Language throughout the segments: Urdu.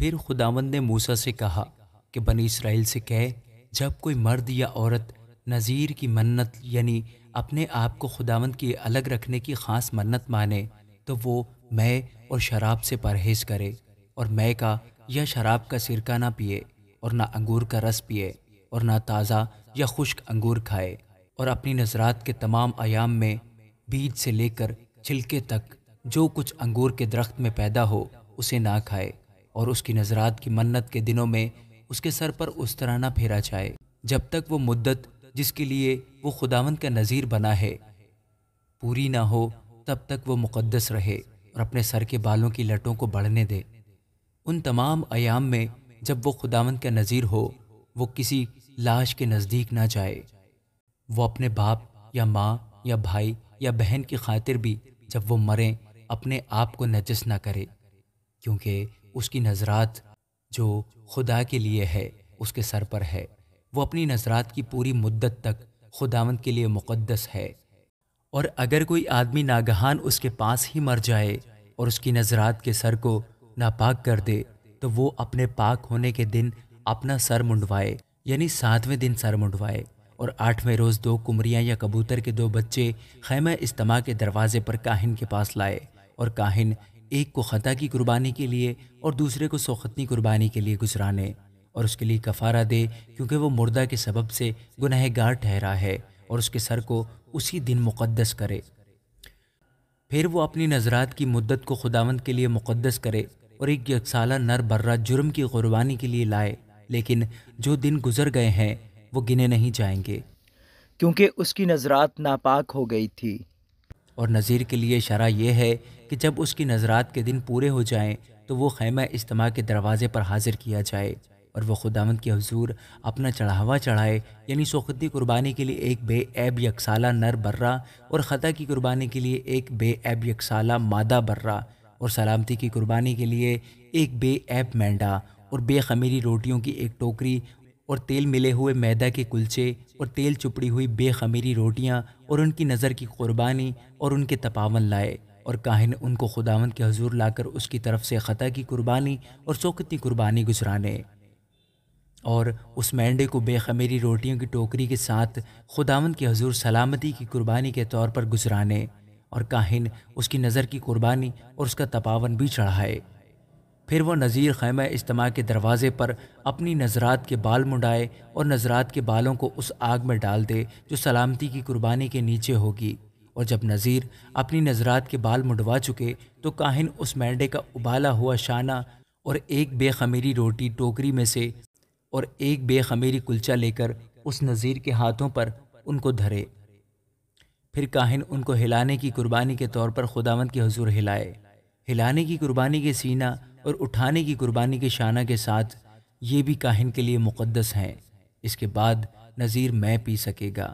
پھر خداوند نے موسیٰ سے کہا کہ بنی اسرائیل سے کہے، جب کوئی مرد یا عورت نذیر کی منت یعنی اپنے آپ کو خداوند کی الگ رکھنے کی خاص منت مانے تو وہ مے اور شراب سے پرہیز کرے، اور مے کا یا شراب کا سرکہ نہ پیے، اور نہ انگور کا رس پیے، اور نہ تازہ یا خشک انگور کھائے، اور اپنی نذرات کے تمام ایام میں بیج سے لے کر چھلکے تک جو کچھ انگور کے درخت میں پیدا ہو اسے نہ کھائے، اور اس کی نذرات کی منت کے دنوں میں اس کے سر پر اس طرح نہ پھیرا جائے جب تک وہ مدت جس کے لیے وہ خداوند کا نذیر بنا ہے پوری نہ ہو، تب تک وہ مقدس رہے اور اپنے سر کے بالوں کی لٹوں کو بڑھنے دے۔ ان تمام ایام میں جب وہ خداوند کا نذیر ہو، وہ کسی لاش کے نزدیک نہ جائے۔ وہ اپنے باپ یا ماں یا بھائی یا بہن کی خاطر بھی جب وہ مریں اپنے آپ کو نجس نہ کرے، کیونکہ اس کی نذرات جو خدا کے لیے ہے اس کے سر پر ہے۔ وہ اپنی نذرات کی پوری مدت تک خداوند کے لیے مقدس ہے۔ اور اگر کوئی آدمی ناگہان اس کے پاس ہی مر جائے اور اس کی نذرات کے سر کو ناپاک کر دے تو وہ اپنے پاک ہونے کے دن اپنا سر منڈوائے، یعنی 7ویں دن سر منڈوائے، اور 8ویں روز 2 قمریاں یا کبوتر کے 2 بچے خیمہ اجتماع کے دروازے پر کاہن کے پاس لائے، اور کاہن ایک کو خطا کی قربانی کے لیے اور دوسرے کو سوختنی قربانی کے لیے گزرانے، اور اس کے لیے کفارہ دے، کیونکہ وہ مردہ کے سبب سے گنہ گار ٹھہرا ہے، اور اس کے سر کو اسی دن مقدس کرے۔ پھر وہ اپنی نذرات کی مدت کو خداوند کے لیے مقدس کرے اور ایک یکسالہ نر برہ جرم کی قربانی کے لیے لائے، لیکن جو دن گزر گئے ہیں وہ گنے نہیں جائیں گے، کیونکہ اس کی نذرات ناپاک ہو گئی تھی۔ اور نذیر کے لیے شرع یہ ہے کہ جب اس کی نذرات کے دن پورے ہو جائیں تو وہ خیمہ اجتماع کے دروازے پر حاضر کیا جائے، اور وہ خداوند کے حضور اپنا چڑھاوا چڑھائے، یعنی سوختی قربانی کے لیے ایک بے عیب یکسالہ نر برہ، اور خطا کی قربانی کے لیے ایک بے عیب یکسالہ مادہ برہ، اور سلامتی کی قربانی کے لیے ایک بے عیب مینڈا، اور بے خمیری روٹیوں کی ایک ٹوکری، اور تیل ملے ہوئے میدا کے کلچے، اور تیل چپڑی ہوئی بے خمیری روٹیاں، اور ان کی نظر کی قربانی اور ان کے تپاون لائے، اور کاہن ان کو خداوند کے حضور لا کر اس کی طرف سے خطا کی قربانی اور سوختی قربانی گزرانے، اور اس مینڈے کو بے خمیری روٹیوں کی ٹوکری کے ساتھ خداوند کے حضور سلامتی کی قربانی کے طور پر گزرانے، اور کاہن اس کی نظر کی قربانی اور اس کا تپاون بھی چڑھائے۔ پھر وہ نذیر خیمہ اجتماع کے دروازے پر اپنی نذرات کے بال منڈائے اور نذرات کے بالوں کو اس آگ میں ڈال دے جو سلامتی کی قربانی کے نیچے ہوگی، اور جب نذیر اپنی نذرات کے بال منڈوا چکے تو کاہن اس مینڈے کا ابالا ہوا شانہ اور ایک بے خمیری روٹی ٹوکری میں سے اور ایک بے خمیری کلچا لے کر اس نذیر کے ہاتھوں پر ان کو دھرے۔ پھر کاہن ان کو ہلانے کی قربانی کے طور پر خداوند کے حضور ہلائے۔ ہلانے کی قربانی کے سینہ اور اٹھانے کی قربانی کے شانہ کے ساتھ یہ بھی کاہن کے لیے مقدس ہیں۔ اس کے بعد نذیر میں پی سکے گا۔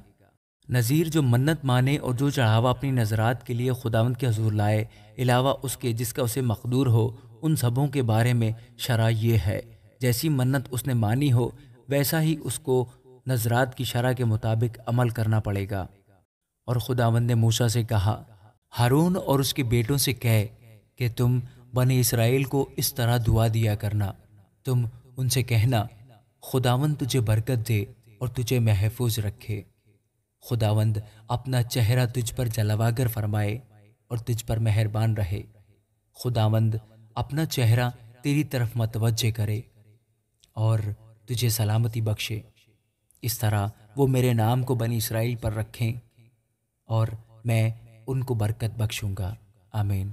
نذیر جو منت مانے اور جو چڑھاوا اپنی نذرات کے لیے خداوند کے حضور لائے، علاوہ اس کے جس کا اسے مقدور ہو، ان سبوں کے بارے میں شرع یہ ہے، جیسی منت اس نے مانی ہو ویسا ہی اس کو نذرات کی شرع کے مطابق عمل کرنا پڑے گا۔ اور خداوند نے موسیٰ سے کہا، ہارون اور اس کے بیٹوں سے کہہ کہ تم بنی اسرائیل کو اس طرح دعا دیا کرنا، تم ان سے کہنا، خداوند تجھے برکت دے اور تجھے محفوظ رکھے، خداوند اپنا چہرہ تجھ پر جلوہ گر فرمائے اور تجھ پر مہربان رہے، خداوند اپنا چہرہ تیری طرف متوجہ کرے اور تجھے سلامتی بخشے۔ اس طرح وہ میرے نام کو بنی اسرائیل پر رکھیں اور میں ان کو برکت بخشوں گا۔ آمین۔